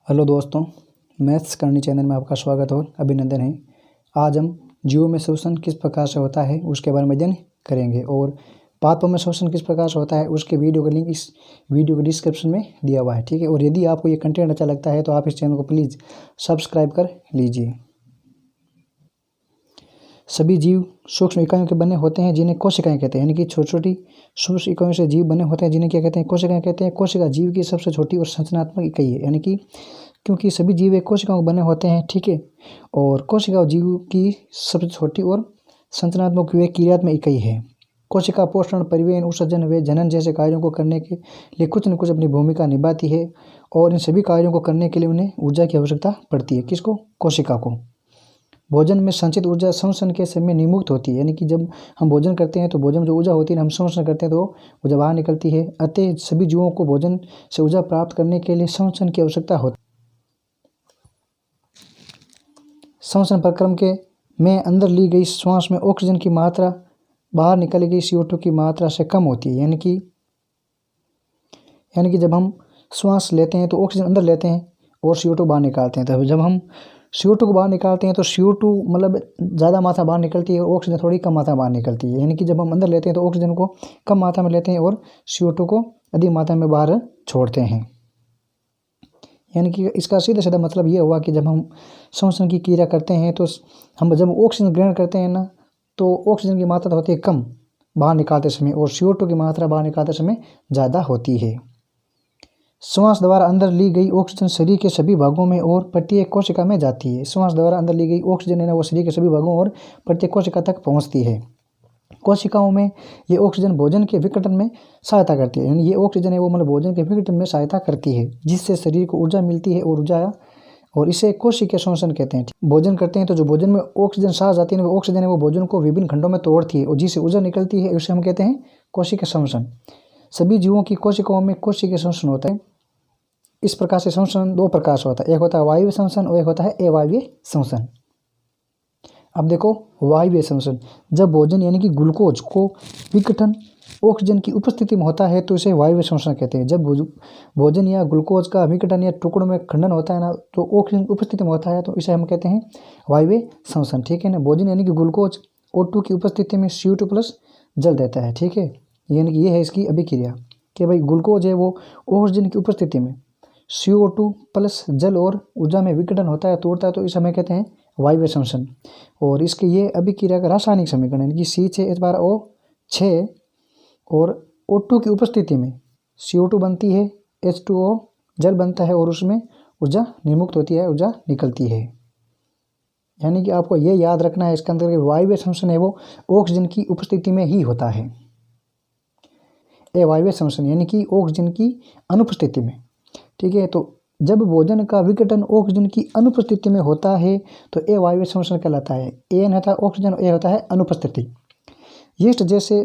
Hello दोस्तों, maths करनी channel में आपका स्वागत और अभिनंदन है। आज हम जीव में शोषण किस प्रकार से होता है उसके बारे में अध्ययन करेंगे और पादपों में शोषण किस प्रकार से होता है उसके वीडियो का लिंक इस वीडियो के डिस्क्रिप्शन में दिया हुआ है, ठीक है। और यदि आपको ये कंटेंट अच्छा लगता है तो आप इस चैनल को प्लीज़ सब्सक्राइब कर लीजिए। सभी जीव सूक्ष्म इकाइयों के बने होते हैं जिन्हें कोशिकाएं कहते हैं, यानी कि छोटी छोटी सूक्ष्म इकाइयों से जीव बने होते हैं जिन्हें क्या कहते हैं, कोशिकाएं कहते हैं। कोशिका जीव की सबसे छोटी और संरचनात्मक इकाई है, यानी कि क्योंकि सभी जीव एक कोशिकाओं के बने होते हैं, ठीक है। और कोशिका जीव की सबसे छोटी और संरचनात्मक व क्रियात्मक इकाई है। कोशिका पोषण, परिवहन, उत्सर्जन व जनन जैसे कार्यों को करने के लिए कुछ न कुछ अपनी भूमिका निभाती है और इन सभी कार्यों को करने के लिए उन्हें ऊर्जा की आवश्यकता पड़ती है। किसको? कोशिका को। भोजन में संचित ऊर्जा श्वसन के समय निमुक्त होती है, यानी कि जब हम भोजन करते हैं तो भोजन में जो ऊर्जा होती है हम श्वसन करते हैं तो ऊर्जा बाहर निकलती है। अतः सभी जीवों को भोजन से ऊर्जा प्राप्त करने के लिए श्वसन की आवश्यकता होती है। श्वसन प्रक्रम के में अंदर ली गई श्वास में ऑक्सीजन की मात्रा बाहर निकली गई CO2 की मात्रा से कम होती है, यानी कि जब हम श्वास लेते हैं तो ऑक्सीजन अंदर लेते हैं और CO2 बाहर निकालते हैं। तो जब हम CO2 को बाहर निकालते हैं तो CO2 मतलब ज़्यादा मात्रा बाहर निकलती है और ऑक्सीजन थोड़ी कम मात्रा बाहर निकलती है। यानी कि जब हम अंदर लेते हैं तो ऑक्सीजन को कम मात्रा में लेते हैं और CO2 को अधिक मात्रा में बाहर छोड़ते हैं। यानी कि इसका सीधा सीधा मतलब ये हुआ कि जब हम श्वसन की क्रिया करते हैं तो हम जब ऑक्सीजन ग्रहण करते हैं ना तो ऑक्सीजन की मात्रा होती है कम बाहर निकालते समय और CO2 की मात्रा बाहर निकालते समय ज़्यादा होती है। श्वास द्वारा अंदर ली गई ऑक्सीजन शरीर के सभी भागों में और प्रत्येक कोशिका में जाती है। श्वास द्वारा अंदर ली गई ऑक्सीजन है ना वो शरीर के सभी भागों और प्रत्येक कोशिका तक पहुँचती है। कोशिकाओं में ये ऑक्सीजन भोजन के विघटन में सहायता करती है, यानी ये ऑक्सीजन है वो मतलब भोजन के विघटन में सहायता करती है जिससे शरीर को ऊर्जा मिलती है और इसे कोशिकीय श्वसन कहते हैं। भोजन करते हैं तो जो भोजन में ऑक्सीजन सांस जाती है वो ऑक्सीजन है वो भोजन को विभिन्न खंडों में तोड़ती है और जिससे ऊर्जा निकलती है उसे हम कहते हैं कोशिकीय श्वसन। सभी जीवों की कोशिकाओं में कोशिकीय श्वसन होता है। इस प्रकार से श्वसन दो प्रकार से होता है, एक होता है वायवीय श्वसन और एक होता है अवायवीय श्वसन। अब देखो वायवीय श्वसन, जब भोजन यानी कि ग्लूकोज को विघटन ऑक्सीजन की उपस्थिति में होता है तो इसे वायवीय श्वसन कहते हैं। जब भोजन या ग्लूकोज का विघटन या टुकड़ों में खंडन होता है ना तो ऑक्सीजन की उपस्थिति में होता है तो इसे हम कहते हैं वायवीय श्वसन, ठीक है ना। भोजन यानी कि ग्लूकोज O2 की उपस्थिति में CO2 प्लस जल देता है, ठीक है। यानी कि ये है इसकी अभिक्रिया कि भाई ग्लूकोज है वो ऑक्सीजन की उपस्थिति में CO2 प्लस जल और ऊर्जा में विघटन होता है, तोड़ता है, तो इस हमें कहते हैं वायवीय श्वसन। और इसके ये अभिक्रिया का रासायनिक समीकरण यानी कि C6H12O6 और O2 की उपस्थिति में CO2 बनती है, H2O जल बनता है और उसमें ऊर्जा निर्मुक्त होती है, ऊर्जा निकलती है। यानी कि आपको ये याद रखना है इसके अंदर वायवीय श्वसन है वो ऑक्सीजन की उपस्थिति में ही होता है। अवायवीय श्वसन यानी कि ऑक्सीजन की अनुपस्थिति में, ठीक है। तो जब भोजन का विघटन ऑक्सीजन की अनुपस्थिति में होता है तो अवायवीय श्वसन कहलाता है। एन होता है ऑक्सीजन और ए होता है अनुपस्थिति। यीस्ट जैसे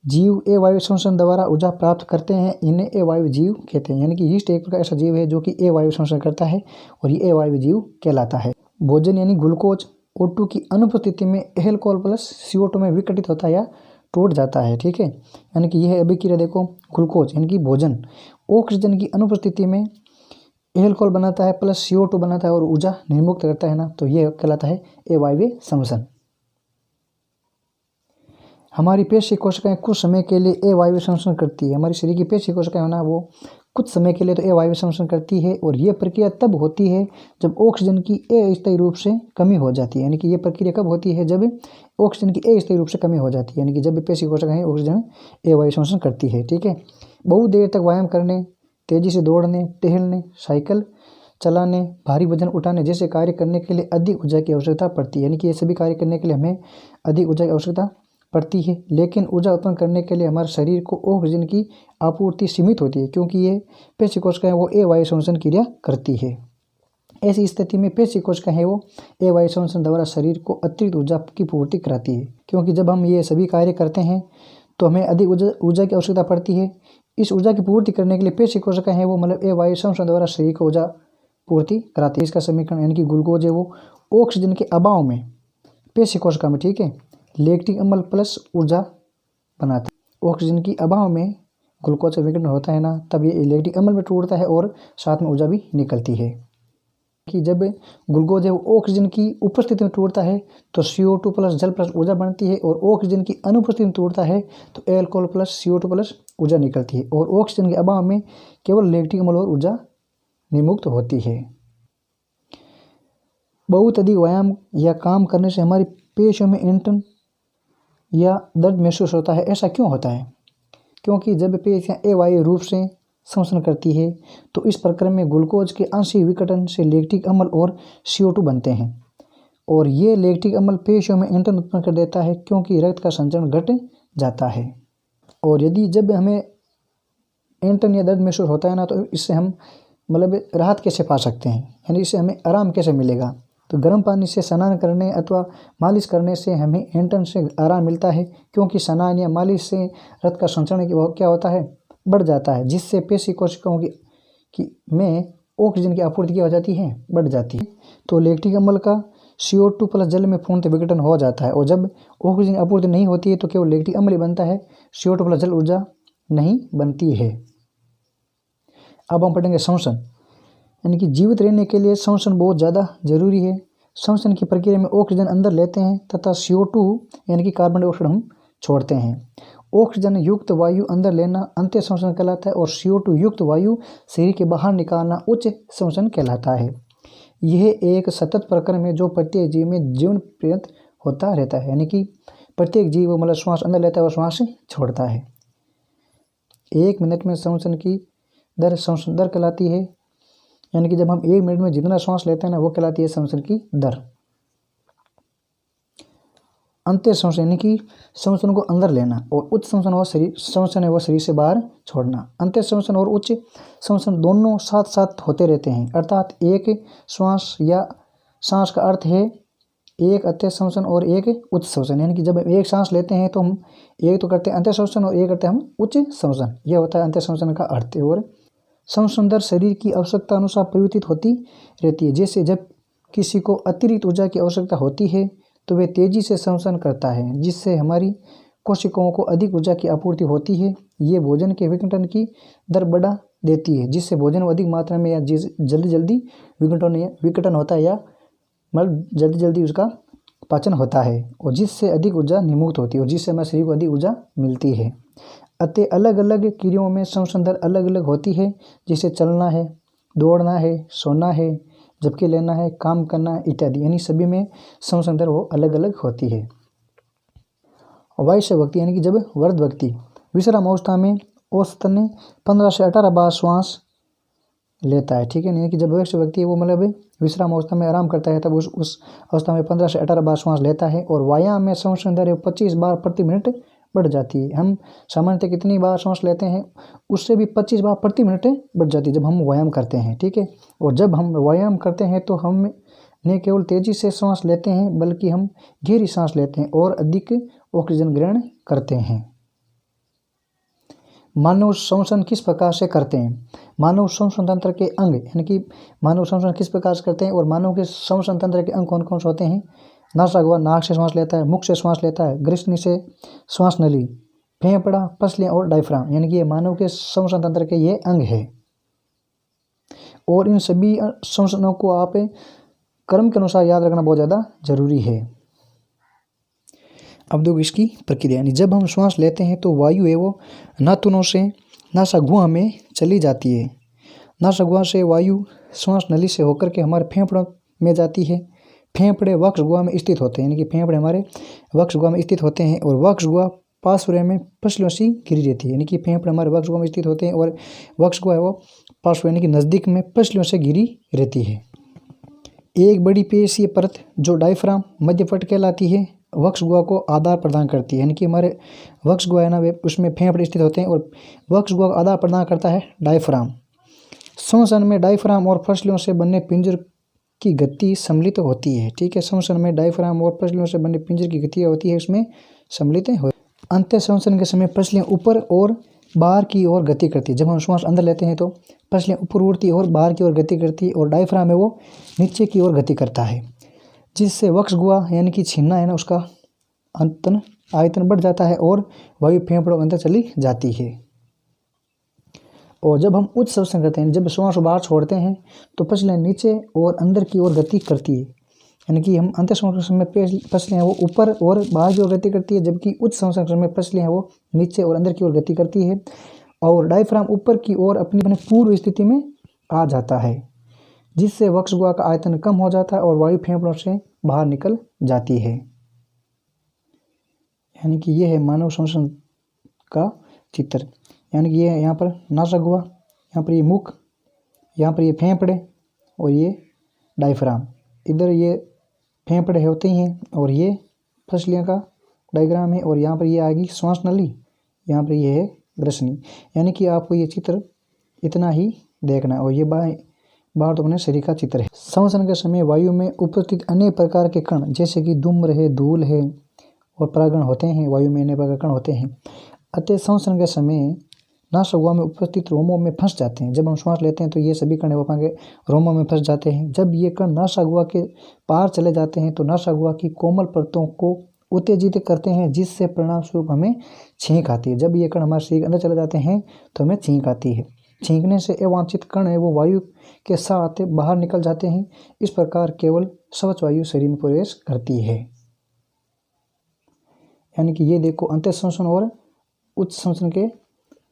जीव अवायवीय श्वसन द्वारा ऊर्जा प्राप्त करते हैं, इन्हें अवायवीय जीव कहते हैं। यानी कि यीस्ट एक प्रकार ऐसा जीव है जो कि अवायवीय श्वसन करता है और ये अवायवीय जीव कहलाता है। भोजन यानी ग्लूकोज O2 की अनुपस्थिति में एल्कोहल प्लस CO2 में विघटित होता है या टूट जाता है, ठीक है। यानी कि यह अभिक्रिया देखो, ग्लूकोज यानी कि भोजन ऑक्सीजन की अनुपस्थिति में एल्कोहल बनाता है प्लस CO2 बनाता है और ऊर्जा निर्मुक्त करता है ना, तो यह कहलाता है अवायवीय श्वसन। हमारी पेशी कोशिकाएं कुछ समय के लिए अवायवीय श्वसन करती है। हमारी शरीर की पेशी कोशिकाएं ना वो कुछ समय के लिए तो अवायवीय श्वसन करती है और यह प्रक्रिया तब होती है जब ऑक्सीजन की अस्थायी रूप से कमी हो जाती है। यानी कि यह प्रक्रिया कब होती है? जब ऑक्सीजन की अस्थायी रूप से कमी हो जाती है, यानी कि जब पेशी कोशिकाएं ऑक्सीजन अवायवीय श्वसन करती है, ठीक है। बहुत देर तक व्यायाम करने, तेजी से दौड़ने, टहलने, साइकिल चलाने, भारी वजन उठाने जैसे कार्य करने के लिए अधिक ऊर्जा की आवश्यकता पड़ती है। यानी कि ये सभी कार्य करने के लिए हमें अधिक ऊर्जा की आवश्यकता पड़ती है, लेकिन ऊर्जा उत्पन्न करने के लिए हमारे शरीर को ऑक्सीजन की आपूर्ति सीमित होती है क्योंकि ये पेशी कोशिकाएं वो अवायवीय श्वसन क्रिया करती है। ऐसी स्थिति में पेशी कोशिकाएं है वो अवायवीय श्वसन द्वारा शरीर को अतिरिक्त ऊर्जा की पूर्ति कराती है, क्योंकि जब हम ये सभी कार्य करते हैं तो हमें अधिक ऊर्जा की आवश्यकता पड़ती है। इस ऊर्जा की पूर्ति करने के लिए पेशी कोशिकाएं है वो मतलब अवायवीय श्वसन द्वारा शरीर को ऊर्जा पूर्ति कराती है। इसका समीकरण यानी कि ग्लूकोज है वो ऑक्सीजन के अभाव में पेशी कोशिका में, ठीक है, लैक्टिक अम्ल प्लस ऊर्जा बनाते हैं। ऑक्सीजन की अभाव में ग्लूकोज का विघटन होता है ना तब ये लैक्टिक अम्ल में टूटता है और साथ में ऊर्जा भी निकलती है। कि जब ग्लूकोज है वो ऑक्सीजन की उपस्थिति में टूटता है तो CO2 प्लस जल प्लस ऊर्जा बनती है, और ऑक्सीजन की अनुपस्थिति में टूटता है तो एल्कोहल प्लस CO2 प्लस ऊर्जा निकलती है, और ऑक्सीजन के अभाव में केवल लैक्टिक अम्ल और ऊर्जा निर्मुक्त होती है। बहुत अधिक व्यायाम या काम करने से हमारी पेशियों में ऐंठन या दर्द महसूस होता है। ऐसा क्यों होता है? क्योंकि जब पेशियाँ अवायवीय रूप से श्वसन करती है तो इस प्रक्रिया में ग्लूकोज के आंशिक विघटन से लैक्टिक अम्ल और CO2 बनते हैं, और ये लैक्टिक अम्ल पेशियों में ऐंठन उत्पन्न कर देता है क्योंकि रक्त का संचरण घट जाता है। और यदि जब हमें ऐंठन या दर्द महसूस होता है ना, तो इससे हम राहत कैसे पा सकते हैं, यानी इससे हमें आराम कैसे मिलेगा? तो गर्म पानी से स्नान करने अथवा मालिश करने से हमें ऐंठन से आराम मिलता है, क्योंकि स्नान या मालिश से रक्त का संचरण क्या होता है, बढ़ जाता है, जिससे पेशी कोशिकाओं में ऑक्सीजन की आपूर्ति क्या हो जाती है, बढ़ जाती है। तो लैक्टिक अम्ल का CO2 प्लस जल में पूर्णतः विघटन हो जाता है, और जब ऑक्सीजन की आपूर्ति नहीं होती है तो केवल लैक्टिक अम्ल ही बनता है, CO2 प्लस जल ऊर्जा नहीं बनती है। अब हम पढ़ेंगे श्वसन, यानी कि जीवित रहने के लिए श्वसन बहुत ज़्यादा जरूरी है। श्वसन की प्रक्रिया में ऑक्सीजन अंदर लेते हैं तथा CO2 यानी कि कार्बन डाइऑक्साइड हम छोड़ते हैं। ऑक्सीजन युक्त वायु अंदर लेना अंत्य श्वसन कहलाता है, और CO2 युक्त वायु शरीर के बाहर निकालना उच्च श्वसन कहलाता है। यह एक सतत प्रक्रिया में जो प्रत्येक जीव में जीवन पर्यंत होता रहता है, यानी कि प्रत्येक जीव श्वास अंदर लेता है और श्वास छोड़ता है। 1 मिनट में श्वसन की दर श्वसन दर कहलाती है, यानी कि जब हम 1 मिनट में जितना श्वास लेते हैं ना, वो कहलाती है श्वसन की दर। अंत्य श्वसन यानी कि श्वसन को अंदर लेना, और उच्च श्वसन है वो शरीर से बाहर छोड़ना। अंत्य श्वसन और उच्च श्वसन दोनों साथ साथ होते रहते हैं, अर्थात एक श्वास या सांस का अर्थ है एक अंत्य श्वसन और एक उच्च श्वसन, यानी कि जब एक सांस लेते हैं तो हम एक तो करते हैं अंत्य श्वसन और एक करते हैं हम उच्च श्वसन, यह होता है अंत्य श्वसन का अर्थ। और श्वसन दर शरीर की आवश्यकता अनुसार परिवर्तित होती रहती है। जैसे जब किसी को अतिरिक्त ऊर्जा की आवश्यकता होती है तो वे तेजी से श्वसन करता है, जिससे हमारी कोशिकाओं को अधिक ऊर्जा की आपूर्ति होती है। ये भोजन के विघटन की दर बढ़ा देती है, जिससे भोजन अधिक मात्रा में या जल्दी विघटन होता है, या जल्दी उसका पाचन होता है, और जिससे अधिक ऊर्जा निर्मुक्त होती है, और जिससे हमारे शरीर को अधिक ऊर्जा मिलती है। अतः अलग अलग क्रियाओं में श्वसन दर अलग अलग होती है, जैसे चलना है, दौड़ना है, सोना है, झपकी लेना है, काम करना इत्यादि, यानी सभी में श्वसन दर वो अलग अलग होती है। वयस्क व्यक्ति यानी कि जब वृद्ध व्यक्ति विश्राम अवस्था में औसतन 15 से 18 बार श्वास लेता है, ठीक है। यानी कि जब वयस्क व्यक्ति है वो विश्राम अवस्था में आराम करता है, तब उस अवस्था में 15 से 18 बार श्वास लेता है। और व्यायाम में श्वसन दर 25 बार प्रति मिनट बढ़ जाती है। हम सामान्यतः कितनी बार सांस लेते हैं, उससे भी 25 बार प्रति मिनट बढ़ जाती है जब हम व्यायाम करते हैं, ठीक है। और जब हम व्यायाम करते हैं तो हम न केवल तेजी से सांस लेते हैं, बल्कि हम गहरी सांस लेते हैं और अधिक ऑक्सीजन ग्रहण करते हैं। मानव श्वसन किस प्रकार से करते हैं? मानव श्वसन तंत्र के अंग, यानी कि मानव श्वसन किस प्रकार से करते हैं और मानव के श्वसन तंत्र के अंग कौन कौन से होते हैं? नासागवा हुआ नाक से श्वास लेता है, मुख से श्वास लेता है, ग्रीष्णी से श्वास नली, फेफड़ा, पसलियाँ और डायफ्राम, यानी कि ये मानव के श्वसन तंत्र के ये अंग है। और इन सभी श्वसनों को आप क्रम के अनुसार याद रखना बहुत ज़्यादा जरूरी है। अब देखो इसकी प्रक्रिया, यानी जब हम श्वास लेते हैं तो वायु है वो नातुनों से नासागुआ में चली जाती है। नासागुआ से वायु श्वास नली से होकर के हमारे फेफड़ों में जाती है। फेफड़े वक्षगुहा में स्थित होते हैं, यानी कि फेफड़े हमारे वक्षगुहा में स्थित होते हैं, और वक्षगुहा पार्श्व में पसलियों से घिरी रहती है, यानी कि फेफड़े हमारे वक्षगुहा में स्थित होते हैं और वक्षगुहा है वो पार्श्व यानी कि नज़दीक में पसलियों से घिरी रहती है। एक बड़ी पेशीय परत जो डायफ्राम मध्यपट कहलाती है वक्षगुहा को आधार प्रदान करती है, यानी कि हमारे वक्षगुहा है ना वे उसमें फेफड़े स्थित होते हैं और वक्षगुहा को आधार प्रदान करता है डायफ्राम। श्वसन में डायफ्राम और पसलियों से बने पिंजर की गति सम्मिलित होती है, ठीक है। श्वसन में डायफ्राम और पसलियों से बने पिंजर की गति होती है, उसमें सम्मिलित हो। अंत्य श्वसन के समय पसलियाँ ऊपर और बाहर की ओर गति करती है। जब हम श्वास अंदर लेते हैं तो पसलियाँ ऊपर उड़ती है और बाहर की ओर गति करती है, और डायफ्राम है वो नीचे की ओर गति करता है, जिससे वक्षगुहा यानी कि छीना है ना उसका आयतन बढ़ जाता है और वायु फेफड़ों के अंदर चली जाती है। और जब हम उच्च श्वसन करते हैं, जब श्वास बाहर छोड़ते हैं तो पसलियाँ नीचे और अंदर की ओर गति करती है, यानी कि हम अंत श्वसन में पसलियाँ वो ऊपर और बाहर की ओर गति करती है, जबकि उच्च श्वसन में पसलियाँ वो नीचे और अंदर की ओर गति करती है। और डायफ्राम ऊपर की ओर अपनी पूर्व स्थिति में आ जाता है, जिससे वक्ष गुहा का आयतन कम हो जाता है और वायु फेफड़ों से बाहर निकल जाती है। यानी कि ये है मानव श्वसन का चित्र। यानी कि ये है यहाँ पर नासा गुहा, यहाँ पर ये मुख, यहाँ पर ये फेफड़े और ये डायफ्राम। इधर ये फेफड़े होते हैं और ये फसलियाँ का डायग्राम है, और यहाँ पर ये आएगी श्वास नली, यहाँ पर ये है ग्रसनी। यानी कि आपको ये चित्र इतना ही देखना है, और ये बाहर तो अपने शरीर का चित्र है। श्वसन के समय वायु में उपस्थित अनेक प्रकार के कण, जैसे कि धूम्र है, धूल है और परागण होते हैं, वायु में अनेक प्रकार के कण होते हैं। अतः श्वसन के समय नासा गुहा में उपस्थित रोमों में फंस जाते हैं। जब हम श्वास लेते हैं तो ये सभी कण वहाँ के रोमों में फंस जाते हैं। जब ये कण नासा गुहा के पार चले जाते हैं तो नासा गुहा की कोमल परतों को उत्तेजित करते हैं, जिससे परिणाम स्वरूप हमें छींक आती है। जब ये कण हमारे शरीर के अंदर चले जाते हैं तो हमें छींक आती है। छींकने से अवांछित कण है वो वायु के साथ बाहर निकल जाते हैं। इस प्रकार केवल स्वच्छ वायु शरीर में प्रवेश करती है। यानी कि ये देखो अंत श्वसन और उच्च श्वसन के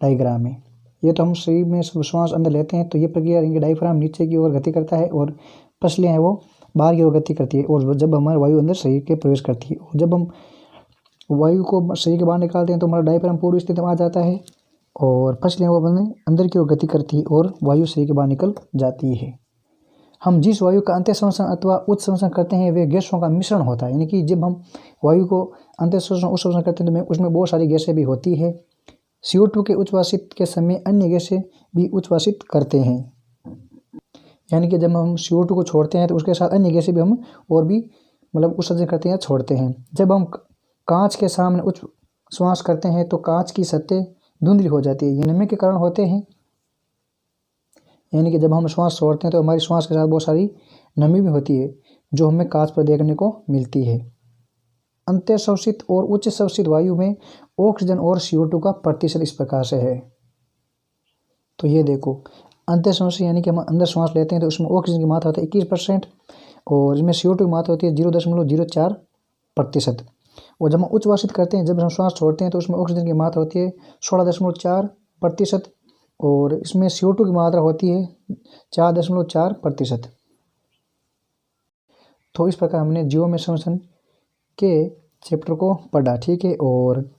डायग्राम है। ये तो हम शरीर में श्वास अंदर लेते हैं तो ये प्रक्रिया डायफ्राम नीचे की ओर गति करता है और पसलियाँ हैं वो बाहर की ओर गति करती है, और जब हमारे वायु अंदर शरीर के प्रवेश करती है, और जब हम वायु को शरीर के बाहर निकालते हैं तो हमारा डायफ्राम पूर्व स्थिति में आ जाता है और पसलियाँ वो अपने अंदर की ओर गति करती है और वायु शरीर के बाहर निकल जाती है। हम जिस वायु का अंत श्वसन अथवा उच्च श्वसन करते हैं वे गैसों का मिश्रण होता है। यानी कि जब हम वायु को अंत श्वसन उच्च श्वसन करते हैं तो उसमें बहुत सारी गैसें भी होती है। CO2 के उच्छ्वासित के समय अन्य गैसें भी उच्छ्वासित करते हैं। यानी कि जब हम CO2 को छोड़ते हैं तो उसके साथ अन्य गैसें भी हम और भी उत्सर्जन करते हैं, छोड़ते हैं। जब हम कांच के सामने उच्च श्वास करते हैं तो कांच की सतह धुंधली हो जाती है, ये नमी के कारण होते हैं। यानी कि जब हम श्वास छोड़ते हैं तो हमारी श्वास के साथ बहुत सारी नमी भी होती है, जो हमें कांच पर देखने को मिलती है। अंत्य श्वसित और उच्च श्वसित वायु में ऑक्सीजन और CO2 का प्रतिशत इस प्रकार से है। तो ये देखो अंत्य श्वसित यानी कि हम अंदर श्वास लेते हैं तो उसमें ऑक्सीजन की मात्रा होती है 21% और इसमें CO2 की मात्रा होती है 0.04%। और जब हम उच्छ्वासित करते हैं, जब हम श्वास छोड़ते हैं तो उसमें ऑक्सीजन की मात्रा होती है 16.4% और इसमें CO2 की मात्रा होती है 4.4%। तो इस प्रकार हमने जीवों में श्वसन के चैप्टर को पढ़ा, ठीक है। और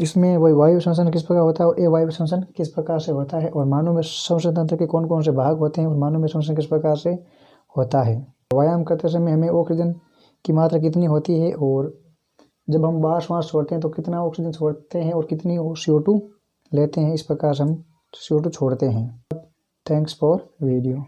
इसमें वही वायु श्वसन किस प्रकार होता है और अवायु श्वसन किस प्रकार से होता है, और मानव में श्वसन तंत्र के कौन कौन से भाग होते हैं और मानव में श्वसन किस प्रकार से होता है। व्यायाम करते समय हमें ऑक्सीजन की मात्रा कितनी होती है, और जब हम बाहर श्वास छोड़ते हैं तो कितना ऑक्सीजन छोड़ते हैं और कितनी CO2 लेते हैं, इस प्रकार से हम CO2 छोड़ते हैं। Thanks for video.